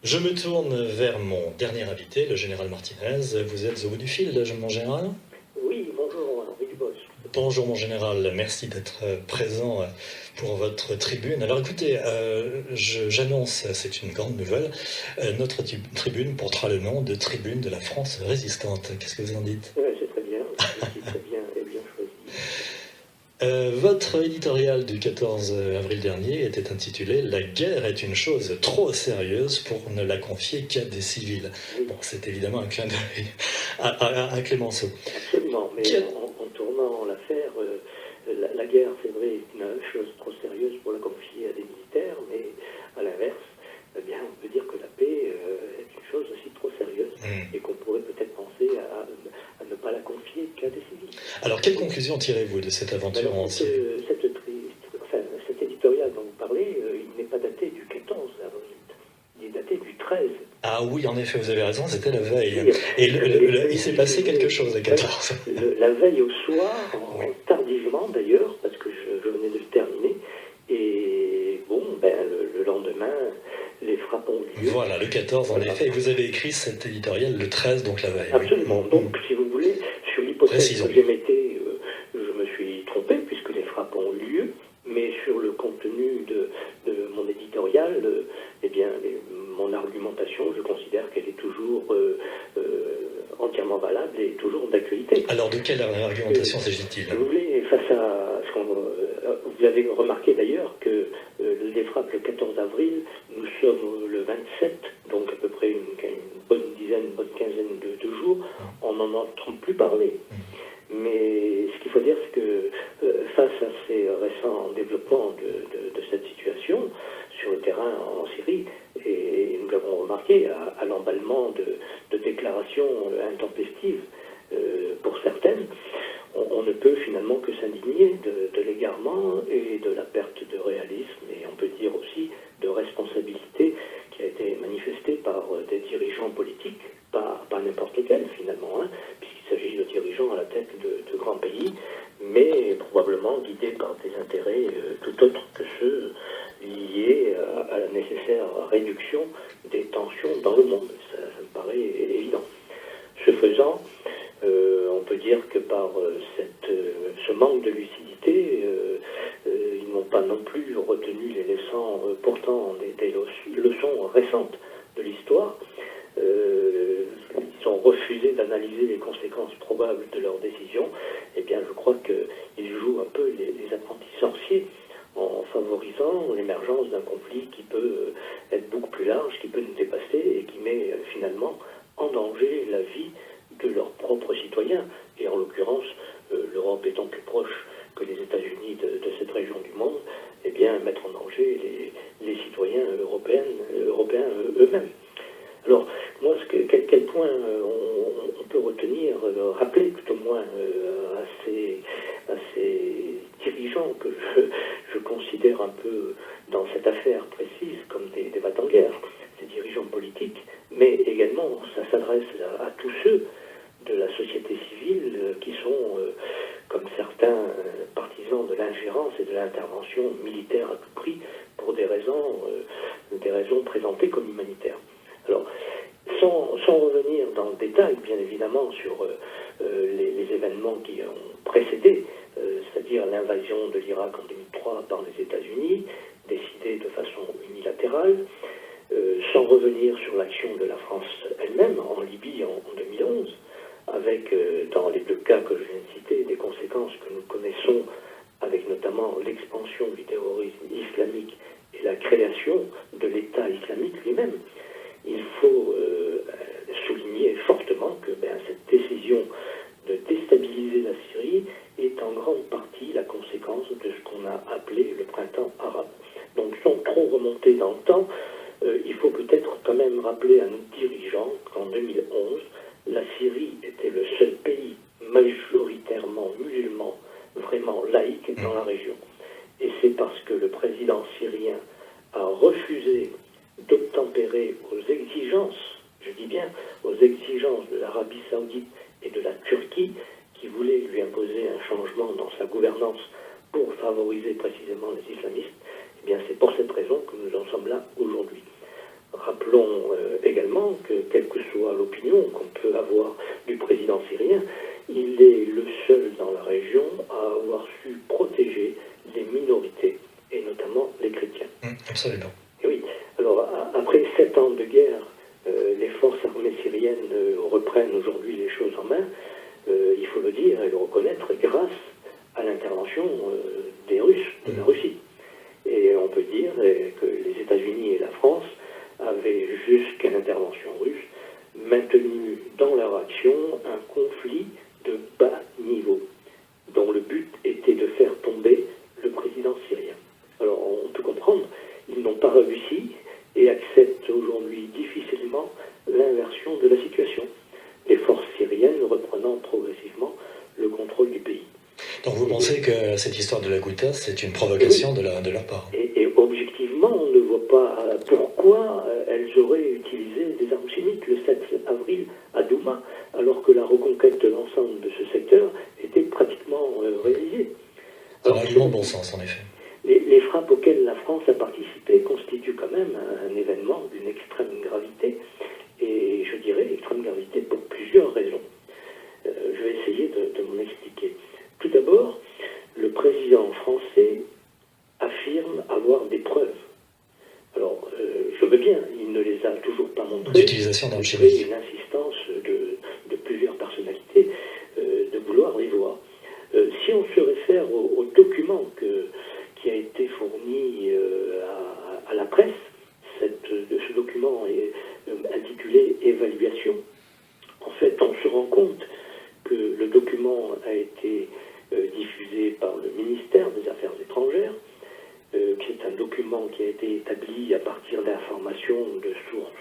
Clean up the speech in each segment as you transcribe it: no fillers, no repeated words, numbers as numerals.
Je me tourne vers mon dernier invité, le général Martinez. Vous êtes au bout du fil, mon général? Oui, bonjour Henri Dubos. Bonjour mon général, merci d'être présent pour votre tribune. Alors écoutez, j'annonce, c'est une grande nouvelle, notre tribune portera le nom de Tribune de la France résistante. Qu'est-ce que vous en dites? C'est très bien, c'est très bien et bien choisi. Votre éditorial du 14 avril dernier était intitulé « La guerre est une chose trop sérieuse pour ne la confier qu'à des civils ». Oui. Bon, c'est évidemment un clin d'œil à Clémenceau. Absolument, mais en tournant l'affaire, la guerre, c'est vrai, est une chose trop sérieuse pour la confier à des militaires, mais à l'inverse, eh bien, on peut dire que la paix est une chose aussi trop sérieuse et qu'on pourrait peut-être penser à ne pas la confier qu'à des civils. Alors, quelle conclusion tirez-vous de cette aventure en Syrie? Cet éditorial dont vous parlez, il n'est pas daté du 14 avril, il est daté du 13. Ah oui, en effet, vous avez raison, c'était la veille. Et il s'est passé quelque chose à 14. La veille au soir, tardivement d'ailleurs, parce que je venais de le terminer, et bon, le lendemain, les frappes ont lieu. Voilà, le 14 en effet, et vous avez écrit cet éditorial le 13, donc la veille. Absolument, donc si vous voulez, sur l'hypothèse que j'émettais, je me suis trompé, puisque les frappes ont eu lieu, mais sur le contenu de mon éditorial, eh bien, mon argumentation, je considère qu'elle est toujours entièrement valable et toujours d'actualité. Alors, de quelle argumentation s'agit-il? Si vous voulez, face à ce qu'on... vous avez remarqué d'ailleurs que les frappes le 14 avril, nous sommes le 27, donc à peu près une bonne dizaine, une bonne quinzaine de jours, on n'en entend plus parler. Mais ce qu'il faut dire, c'est que face à ces récents développements de cette situation sur le terrain en Syrie, et nous l'avons remarqué à l'emballement de déclarations intempestives pour certaines, on ne peut finalement que s'indigner de l'égarement et de la perte de réalisme, et on peut dire aussi de responsabilité qui a été manifestée par des dirigeants politiques, pas n'importe lesquels finalement, puisqu'il s'agit de dirigeants à la tête de grands pays, mais probablement guidés par des intérêts tout autres que ceux liés à la nécessaire réduction des tensions dans le monde. Ça me paraît évident. Ce faisant, on peut dire que par ce manque de lucidité, ils n'ont pas non plus retenu les leçons, pourtant des leçons récentes de l'histoire. Ils ont refusé d'analyser les conséquences probables de leurs décisions. Eh bien, je crois qu'ils jouent un peu les apprentis sorciers en favorisant l'émergence d'un conflit qui peut être beaucoup plus large, qui peut nous dépasser et qui met finalement en danger la vie de leurs propres citoyens, et en l'occurrence, l'Europe étant plus proche que les États-Unis de cette région du monde, eh bien, mettre en danger les citoyens européens eux-mêmes. Alors, moi, quel point on peut retenir, rappeler tout au moins à ces dirigeants que je considère un peu dans cette affaire précise comme des va-t-en-guerre, ces dirigeants politiques, mais également ça s'adresse à tous ceux de la société civile qui sont, comme certains, partisans de l'ingérence et de l'intervention militaire à tout prix pour des raisons présentées comme humanitaires. Alors, sans revenir dans le détail, bien évidemment, sur les événements qui ont précédé, c'est-à-dire l'invasion de l'Irak en 2003 par les États-Unis, décidée de façon unilatérale, sans revenir sur l'action de la France elle-même en Libye en 2011, avec, dans les deux cas que je viens de citer, des conséquences que nous connaissons, avec notamment l'expansion du terrorisme islamique et la création de l'État islamique lui-même. Il faut souligner fortement que cette décision de déstabiliser la Syrie est en grande partie la conséquence de ce qu'on a appelé le printemps arabe. Donc sans trop remonter dans le temps, il faut peut-être quand même rappeler à nos dirigeants qu'en 2011, la Syrie était le seul pays majoritairement musulman, vraiment laïque dans la région. Et c'est parce que le président syrien a refusé d'obtempérer aux exigences, je dis bien aux exigences de l'Arabie saoudite et de la Turquie, qui voulaient lui imposer un changement dans sa gouvernance pour favoriser précisément les islamistes. Eh bien, c'est pour cette raison que nous en sommes là aujourd'hui. Rappelons opinion qu'on peut avoir du président syrien, il est le seul dans la région à avoir su protéger les minorités, et notamment les chrétiens. Absolument. Et oui, alors après 7 ans de guerre, les forces armées syriennes reprennent aujourd'hui les choses en main, il faut le dire et le reconnaître, grâce à l'intervention des Russes, de la Russie. Et on peut dire que les États-Unis et la France avaient, jusqu'à l'intervention russe, maintenu dans leur action un conflit de bas niveau, dont le but était de faire tomber le président syrien. Alors on peut comprendre, ils n'ont pas réussi et acceptent aujourd'hui difficilement l'inversion de la situation, les forces syriennes reprenant progressivement le contrôle du pays. Donc vous pensez que cette histoire de la Ghouta, c'est une provocation de leur part? Et objectivement, on ne voit pas pourquoi elles auraient utilisé des armes chimiques le 7 avril à Douma, alors que la reconquête de l'ensemble de ce secteur était pratiquement réalisée. C'est un argument de bon sens, en effet. Les frappes auxquelles la France a participé constituent quand même un événement d'une extrême gravité, et je dirais extrême gravité pour plusieurs raisons. Je vais essayer de m'en expliquer. Tout d'abord, le président français affirme avoir des preuves. Alors, je veux bien, il ne les a toujours pas montrées. D'utilisation d'armes chimiques. Une insistance de plusieurs personnalités de vouloir les voir. Si on se réfère au document qui a été fourni à la presse, ce document est intitulé « Évaluation », en fait, on se rend compte que le document a été diffusé par le ministère des Affaires étrangères, c'est un document qui a été établi à partir d'informations de sources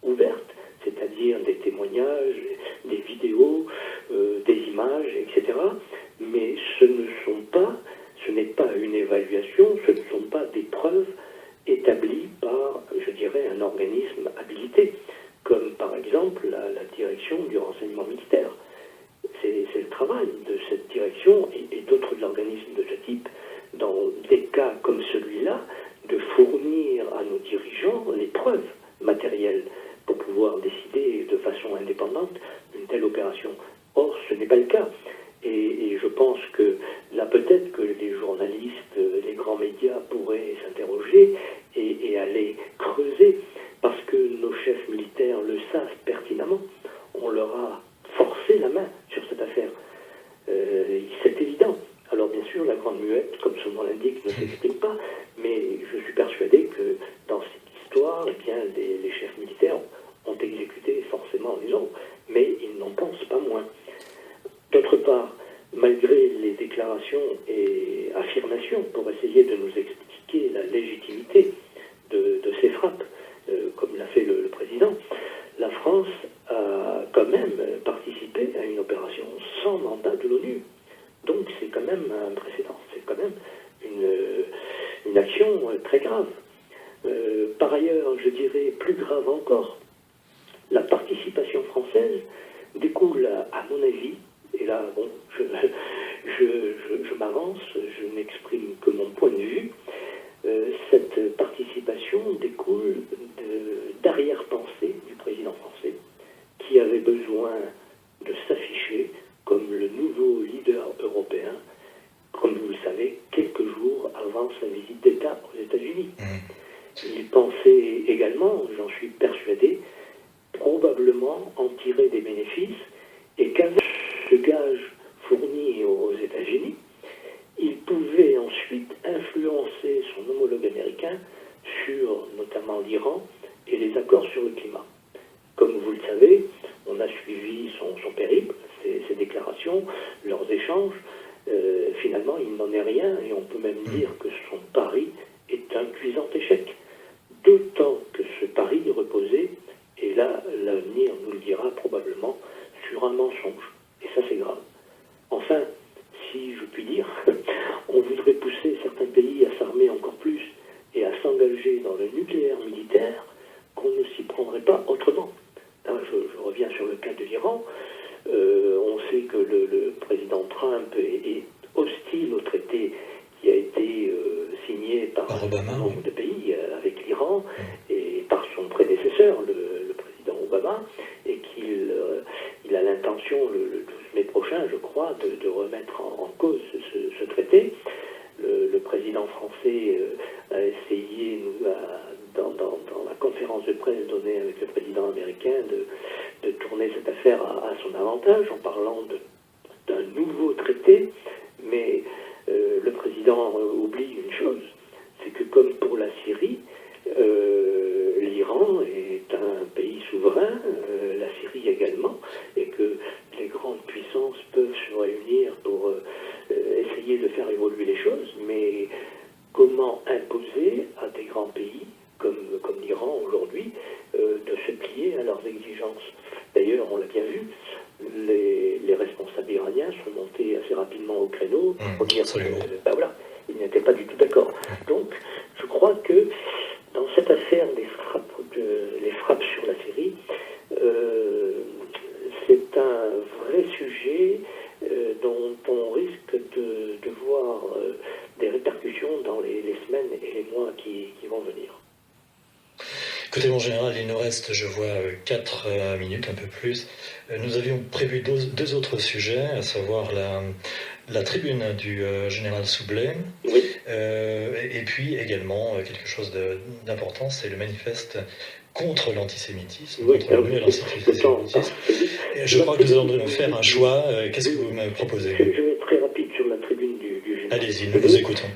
ouvertes, c'est-à-dire des témoignages, des vidéos, des images, etc. Mais ce n'est pas une évaluation, ce ne sont pas des preuves établies par, je dirais, un organisme habilité, comme par exemple la direction du renseignement militaire. C'est le travail de cette direction et d'autres organismes de ce type, dans des cas comme celui-là, de fournir à nos dirigeants les preuves matérielles pour pouvoir décider de façon indépendante d'une telle opération. Or, ce n'est pas le cas. Et je pense que là, peut-être que les journalistes, les grands médias pourraient s'interroger et aller creuser, parce que nos chefs militaires le savent pertinemment. On leur a forcé la main sur cette affaire. C'est évident. Alors bien sûr, la Grande Muette, comme son nom l'indique, ne s'explique pas, mais je suis persuadé que dans cette histoire, eh bien, les chefs militaires ont exécuté forcément les ordres, mais ils n'en pensent pas moins. D'autre part, malgré les déclarations et affirmations pour essayer de nous expliquer la légitimité de ces frappes, comme l'a fait le président, la France a quand même participé à une opération sans mandat de l'ONU. Donc c'est quand même un précédent, c'est quand même une action très grave. Par ailleurs, je dirais plus grave encore, la participation française découle, à mon avis, et là, bon, je m'avance, je n'exprime que mon point de vue, cette participation découle d'arrière-pensée du président français, qui avait besoin de s'afficher comme le nouveau leader européen, comme vous le savez, quelques jours avant sa visite d'État aux États-Unis. Il pensait également, j'en suis persuadé, probablement en tirer des bénéfices, et qu'avec ce gage fourni aux États-Unis, il pouvait ensuite influencer son homologue américain sur notamment l'Iran et les accords sur le climat. Comme vous le savez, on a suivi son périple, ses déclarations, leurs échanges. Finalement, il n'en est rien, et on peut même dire que son pari est un cuisant échec. D'autant que ce pari reposait, et là, l'avenir nous le dira probablement, sur un mensonge. Et ça, c'est grave. Enfin, si je puis dire, on voudrait pousser certains pays à s'armer encore plus et à s'engager dans le nucléaire militaire, qu'on ne s'y prendrait pas autrement. Là, je reviens sur le cas de l'Iran. On sait que le président Trump est hostile au traité qui a été signé par un certain nombre de pays avec l'Iran et par son prédécesseur, le président Obama, et qu'il crois, de remettre en cause ce traité. Le président français a essayé, dans la conférence de presse donnée avec le président américain, de tourner cette affaire à son avantage en parlant d'un nouveau traité, mais le président oublie une chose, c'est que comme pour la Syrie, l'Iran est un pays souverain, la Syrie également, et que les grandes puissances peuvent se réunir pour essayer de faire évoluer les choses, mais comment imposer à des grands pays comme l'Iran aujourd'hui de se plier à leurs exigences? D'ailleurs, on l'a bien vu, les responsables iraniens sont montés assez rapidement au créneau pour dire que voilà, ils n'étaient pas du tout d'accord. Donc, je crois que dans cette affaire des frappes sur la Syrie, c'est un vrai sujet dont on risque de voir des répercussions dans les semaines et les mois qui vont venir. Écoutez, mon général, il nous reste, je vois, 4 minutes, un peu plus. Nous avions prévu deux autres sujets, à savoir la tribune du général Soublet, oui. Et puis également quelque chose d'important, c'est le manifeste contre l'antisémitisme, oui, contre le nouvel antisémitisme. Je crois que nous allons faire un choix. Qu'est-ce que vous me proposez? Je vais être très rapide sur la tribune du général. Allez-y, nous vous écoutons.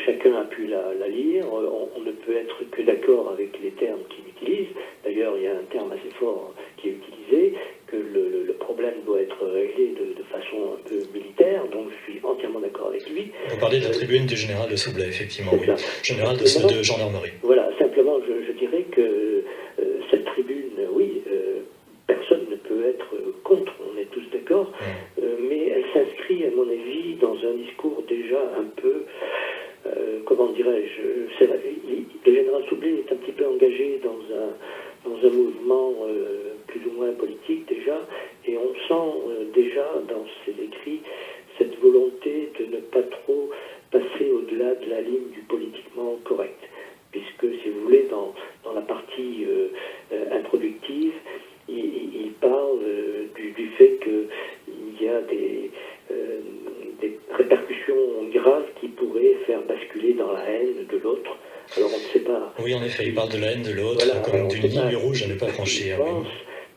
Chacun a pu la lire. On ne peut être que d'accord avec les termes qu'il utilise. D'ailleurs, il y a un terme assez fort qui est utilisé, que le problème doit être réglé de façon un peu militaire. Donc, je suis entièrement d'accord avec lui. Vous parlez de la tribune du général de Soublet, effectivement. Oui. Général de gendarmerie. Voilà, simplement, je dirais que cette tribune, oui, personne ne peut être contre, on est tous d'accord, mais elle s'inscrit, à mon avis, dans un discours déjà un peu, comment dirais-je, le général Soublet est un petit peu engagé dans un mouvement plus ou moins politique déjà, et on sent déjà dans ses écrits cette volonté de ne pas trop passer au-delà de la ligne du politiquement correct. Puisque, si vous voulez, dans la partie introductive, il parle du fait qu'il y a des répercussions graves qui pourraient faire basculer dans la haine de l'autre. Alors on ne sait pas... Oui, en effet, il parle de la haine de l'autre, voilà, comme d'une ligne rouge à ne pas franchir.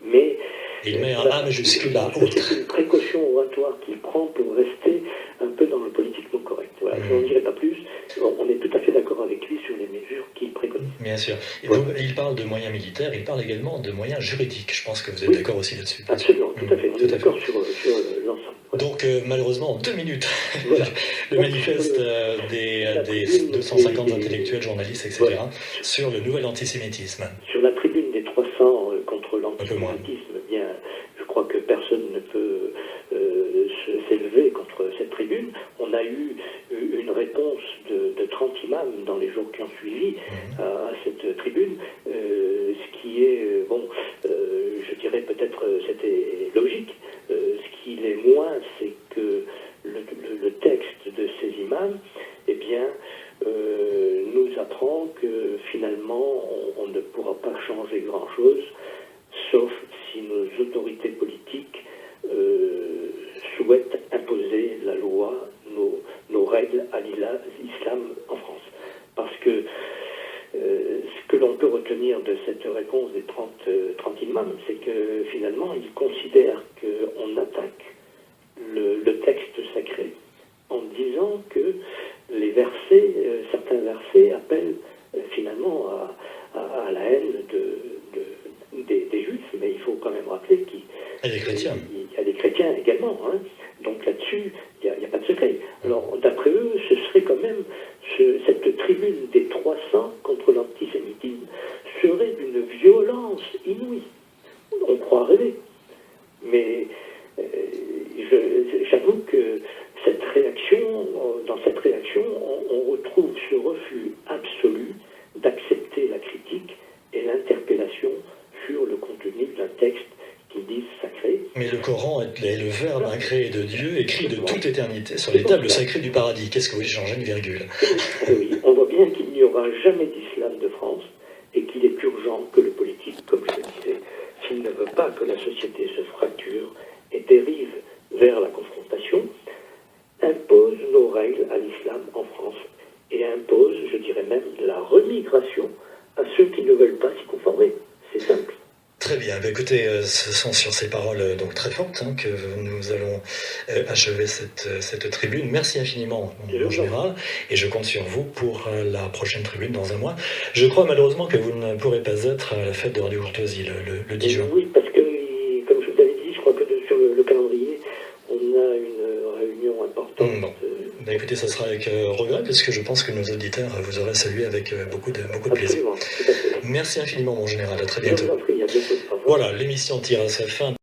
Mais il met un A majuscule à autre. C'est une précaution oratoire qu'il prend pour rester un peu dans le politiquement correct. Voilà, je n'en dirai pas plus. On est tout à fait d'accord avec lui sur les mesures qu'il préconise. Bien sûr. Et donc, il parle de moyens militaires, il parle également de moyens juridiques. Je pense que vous êtes d'accord aussi là-dessus. Absolument, tout à fait. On est d'accord sur l'ensemble. Voilà. Donc, malheureusement, en 2 minutes, voilà. Le manifeste des 250 intellectuels, journalistes, etc., voilà, sur le nouvel antisémitisme. Sur la tribune des 300 contre l'antisémitisme, bien, je crois que personne ne peut s'élever contre cette tribune. On a eu une réponse de 30 imams dans les jours qui ont suivi à cette tribune, ce qui est, je dirais peut-être c'était logique. Ce qui l'est moins, c'est que le texte de ces imams, eh bien, nous apprend que finalement on ne pourra pas changer grand-chose, sauf si nos autorités politiques souhaitent imposer la loi, nos règles à l'islam en France. Parce que ce que l'on peut retenir de cette réponse des 30 imams, c'est que finalement ils considèrent qu'on attaque le texte sacré en disant que les versets, certains versets appellent finalement à la haine des Juifs, mais il faut quand même rappeler qu'il y a des chrétiens. Il y a des chrétiens également, hein. Donc là-dessus, il n'y a pas de secret. Alors, d'après eux, ce serait quand même, cette tribune des 300 contre l'antisémitisme serait d'une violence inouïe. On croit rêver. Mais j'avoue que dans cette réaction, on retrouve ce refus absolu d'accepter la critique et l'interpellation sur le contenu d'un texte qu'ils disent sacré. Mais le Coran est le verbe incréé de Dieu, écrit de toute éternité sur les tables sacrées du paradis. Qu'est-ce que vous voulez changer une virgule? Oui, on voit bien qu'il n'y aura jamais d'islam de France et qu'il est urgent que le politique, comme je le disais, s'il ne veut pas que la société se fracture et dérive vers la confrontation, dirais même de la remigration à ceux qui ne veulent pas s'y conformer. C'est simple. Très bien. Écoutez, ce sont sur ces paroles donc très fortes que nous allons achever cette tribune. Merci infiniment, mon général, et je compte sur vous pour la prochaine tribune dans un mois. Je crois malheureusement que vous ne pourrez pas être à la fête de Radio Courtoisie le 10 juin. Oui, parce que, comme je vous avais dit, je crois que sur le calendrier, on a une réunion importante. Bon. Écoutez, ça sera avec regret, parce que je pense que nos auditeurs vous auraient salué avec beaucoup de plaisir. Absolument, tout à fait. Merci infiniment, mon général. À très bientôt. Je vous en prie, à bientôt. Au revoir. Voilà, l'émission tire à sa fin.